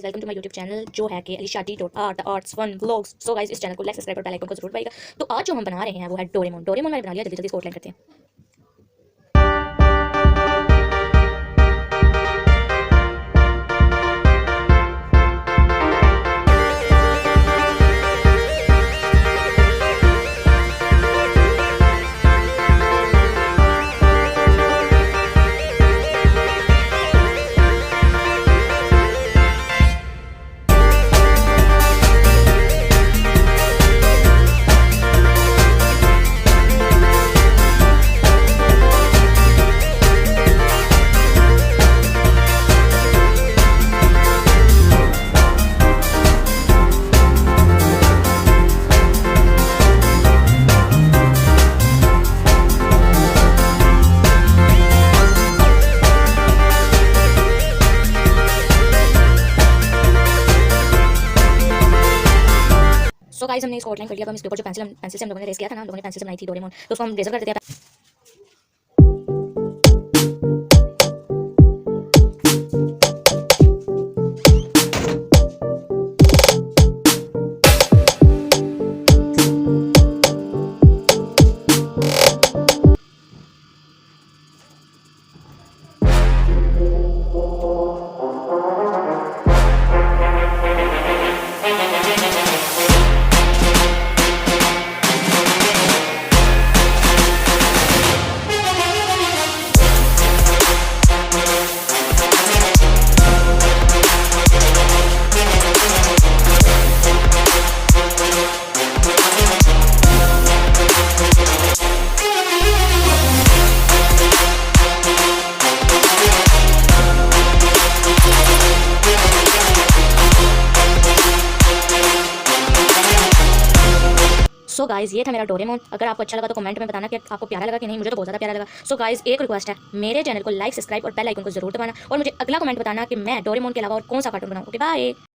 Welcome to my YouTube channel जो है कि @art arts fun vlogs। So guys इस चैनल को लाइक सब्सक्राइब और बेल आइकन को जरूर दबाइएगा। तो आज जो हम बना रहे हैं वो है डोरेमोन। डोरेमोन मैंने बना लिया, जल्दी जल्दी इसको आउटलाइन करते हैं। सो गाइस हमने इसको आउटलाइन कर लिया। अब हम इसके ऊपर जो पेंसिल से हम लोगों ने रेस किया था ना, हम लोगों ने पेंसिल से बनाई थी डोरेमोन, तो उसको हम रेजर कर देते हैं। सो गाइस ये था मेरा डोरेमोन। अगर आपको अच्छा लगा तो कमेंट में बताना कि आपको प्यारा लगा कि नहीं। मुझे तो बहुत ज़्यादा प्यारा लगा। सो गाइस एक रिक्वेस्ट है, मेरे चैनल को लाइक सब्सक्राइब और बेल आइकन को जरूर दबाना, और मुझे अगला कमेंट बताना कि मैं डोरेमोन के अलावा और कौन सा कार्टून बनाऊं। Okay bye.